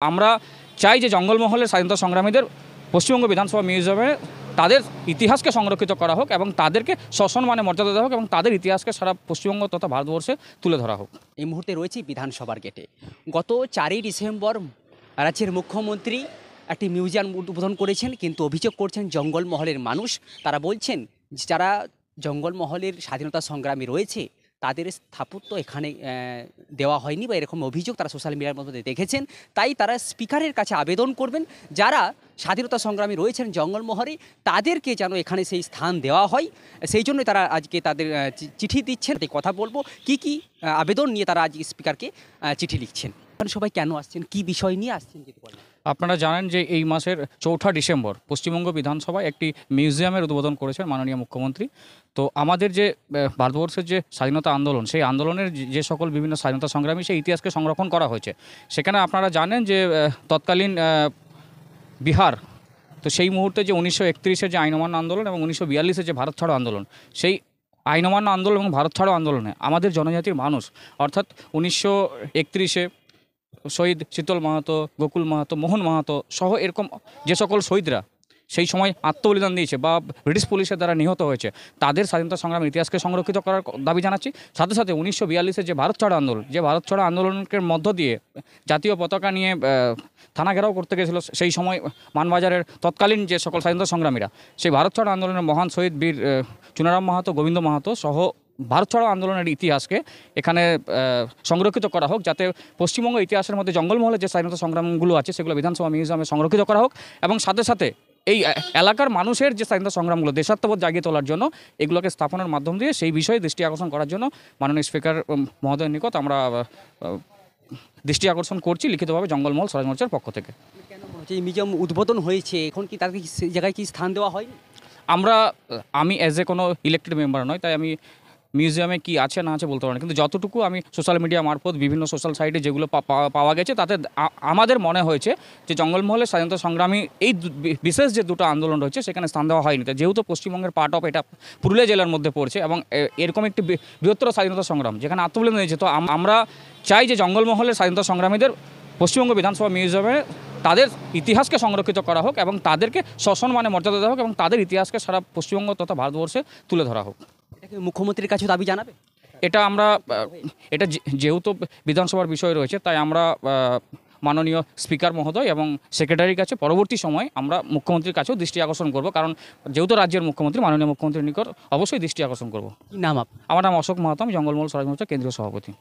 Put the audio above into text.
আমরা চাই যে জঙ্গলমহলের স্বাধীনতা সংগ্রামীদের পশ্চিমবঙ্গ বিধানসভা মিউজিয়ামে তাদের ইতিহাসকে সংরক্ষিত করা হোক এবং তাদেরকে সসম্মানে মর্যাদা দেওয়া হোক এবং তাদের ইতিহাসকে সারা পশ্চিমবঙ্গ তথা ভারতবর্ষে তুলে ধরা হোক। এই মুহূর্তে রয়েছে বিধানসভার গেটে। গত 4ই ডিসেম্বর রাজ্যের মুখ্যমন্ত্রী একটি মিউজিয়াম উদ্বোধন করেছেন, কিন্তু অভিযোগ করছেন জঙ্গলমহলের মানুষ। তারা বলছেন যারা জঙ্গলমহলের স্বাধীনতা সংগ্রামী রয়েছে তাদের স্থাপত্য এখানে দেওয়া হয়নি বা এরকম অভিযোগ তারা সোশ্যাল মিডিয়ার মধ্যে দেখেছেন। তাই তারা স্পিকারের কাছে আবেদন করবেন যারা স্বাধীনতা সংগ্রামী রয়েছেন জঙ্গলমহলে তাদেরকে যেন এখানে সেই স্থান দেওয়া হয়। সেই জন্যই তারা আজকে তাদের চিঠি দিচ্ছেন। কথা বলবো কি আবেদন নিয়ে তারা আজ স্পিকারকে চিঠি লিখছেন। সবাই কেন আসছেন, কি বিষয় নিয়ে আসছেন যদি বলেন। আপনারা জানেন যে এই মাসের 4 ডিসেম্বর পশ্চিমবঙ্গ বিধানসভায় একটি মিউজিয়ামের উদ্বোধন করেছেন মাননীয় মুখ্যমন্ত্রী। তো আমাদের যে ভারতবর্ষের যে স্বাধীনতা আন্দোলন, সেই আন্দোলনের যে সকল বিভিন্ন স্বাধীনতা সংগ্রামী সেই ইতিহাসকে সংরক্ষণ করা হয়েছে। সেখানে আপনারা জানেন যে তৎকালীন বিহার, তো সেই মুহূর্তে যে 1931-এর যে আইন অমান্য আন্দোলন এবং 1942-এর যে ভারত ছাড়ো আন্দোলন, সেই আইন অমান্য আন্দোলন এবং ভারত ছাড়ো আন্দোলনে আমাদের জনজাতির মানুষ অর্থাৎ 1931-এ শহীদ শীতল মাহাতো, গোকুল মাহাতো, মোহন মাহাতো সহ এরকম যে সকল শহীদরা সেই সময় আত্মবলিদান দিয়েছে বা ব্রিটিশ পুলিশের দ্বারা নিহত হয়েছে, তাদের স্বাধীনতা সংগ্রামের ইতিহাসকে সংরক্ষিত করার দাবি জানাচ্ছি। সাথে সাথে 1942-এর যে ভারত ছাড়ো আন্দোলন, যে ভারত ছাড়ো আন্দোলনের মধ্য দিয়ে জাতীয় পতাকা নিয়ে থানা ঘেরাও করতে গেছিলো সেই সময় মানবাজারের তৎকালীন যে সকল স্বাধীনতা সংগ্রামীরা, সেই ভারত ছাড়ো আন্দোলনের মহান শহীদ বীর চুনারাম মাহাতো, গোবিন্দ মাহাতো সহ ভারত ছাড়ো আন্দোলনের ইতিহাসকে এখানে সংরক্ষিত করা হোক, যাতে পশ্চিমবঙ্গ ইতিহাসের মধ্যে জঙ্গলমহলের যে স্বাধীনতা সংগ্রামগুলো আছে সেগুলো বিধানসভা মিউজিয়ামে সংরক্ষিত করা হোক এবং সাথে সাথে এই এলাকার মানুষের যে স্বাধীনতা সংগ্রামগুলো দেশাত্মবোধ জাগিয়ে তোলার জন্য এগুলোকে স্থাপনের মাধ্যম দিয়ে সেই বিষয়ে দৃষ্টি আকর্ষণ করার জন্য মাননীয় স্পিকার মহোদয়ের নিকট আমরা দৃষ্টি আকর্ষণ করছি লিখিতভাবে জঙ্গলমহল স্বরাজ মোর্চার পক্ষ থেকে। কেন এই মিউজিয়াম উদ্বোধন হয়েছে, এখন কি তাকে সেই জায়গায় কি স্থান দেওয়া হয়নি? আমি অ্যাজ এ কোনো ইলেক্টেড মেম্বার নয়, তাই আমি মিউজিয়ামে কি আছে না আছে বলতে পারি না, কিন্তু যতটুকু আমি সোশ্যাল মিডিয়া মারফত বিভিন্ন সোশ্যাল সাইটে যেগুলো পাওয়া গেছে তাতে আমাদের মনে হয়েছে যে জঙ্গলমহলের স্বাধীনতা সংগ্রামী এই বিশেষ যে দুটো আন্দোলন রয়েছে সেখানে স্থান দেওয়া হয়নি। যেহেতু পশ্চিমবঙ্গের পার্ট অফ এটা পুরুলিয়া জেলার মধ্যে পড়ছে এবং এরকম একটি বৃহত্তর স্বাধীনতা সংগ্রাম যেখানে আত্মবলিদান দিয়েছে, তো আমরা চাই যে জঙ্গলমহলের স্বাধীনতা সংগ্রামীদের পশ্চিমবঙ্গ বিধানসভা মিউজিয়ামে তাদের ইতিহাসকে সংরক্ষিত করা হোক এবং তাদেরকে সসম্মানে মর্যাদা দেওয়া হোক এবং তাদের ইতিহাসকে সারা পশ্চিমবঙ্গ তথা ভারতবর্ষে তুলে ধরা হোক। এটাকে মুখ্যমন্ত্রীর কাছে দাবি জানাবে? এটা যেহেতু বিধানসভার বিষয় রয়েছে তাই আমরা মাননীয় স্পিকার মহোদয় এবং সেক্রেটারির কাছে পরবর্তী সময় আমরা মুখ্যমন্ত্রীর কাছেও দৃষ্টি আকর্ষণ করব, কারণ যেহেতু রাজ্যের মুখ্যমন্ত্রী মাননীয় মুখ্যমন্ত্রীর নিকট অবশ্যই দৃষ্টি আকর্ষণ করব। কি নাম আপনার? আমার নাম অশোক মাহাতো, আমি জঙ্গলমহল স্বরাজ মোর্চার কেন্দ্রীয় সভাপতি।